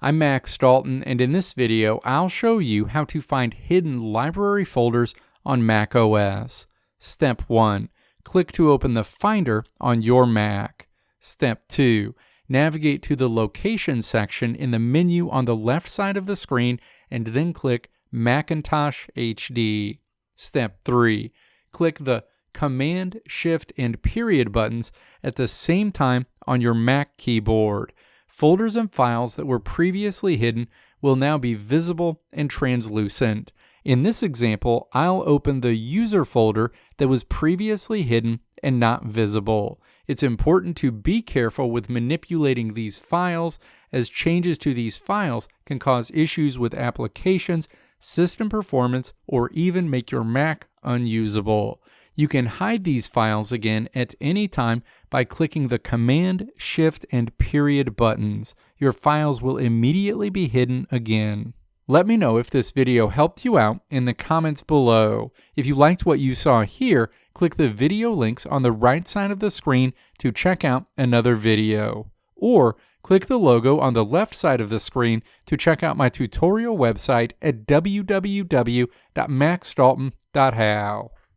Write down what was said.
I'm Max Dalton, and in this video, I'll show you how to find hidden library folders on macOS. Step 1. Click to open the Finder on your Mac. Step 2. Navigate to the Location section in the menu on the left side of the screen and then click Macintosh HD. Step 3. Click the Command, Shift, and Period buttons at the same time on your Mac keyboard. Folders and files that were previously hidden will now be visible and translucent. In this example, I'll open the user folder that was previously hidden and not visible. It's important to be careful with manipulating these files, as changes to these files can cause issues with applications, system performance, or even make your Mac unusable. You can hide these files again at any time by clicking the Command, Shift, and Period buttons. Your files will immediately be hidden again. Let me know if this video helped you out in the comments below. If you liked what you saw here, click the video links on the right side of the screen to check out another video. Or click the logo on the left side of the screen to check out my tutorial website at www.maxdalton.how.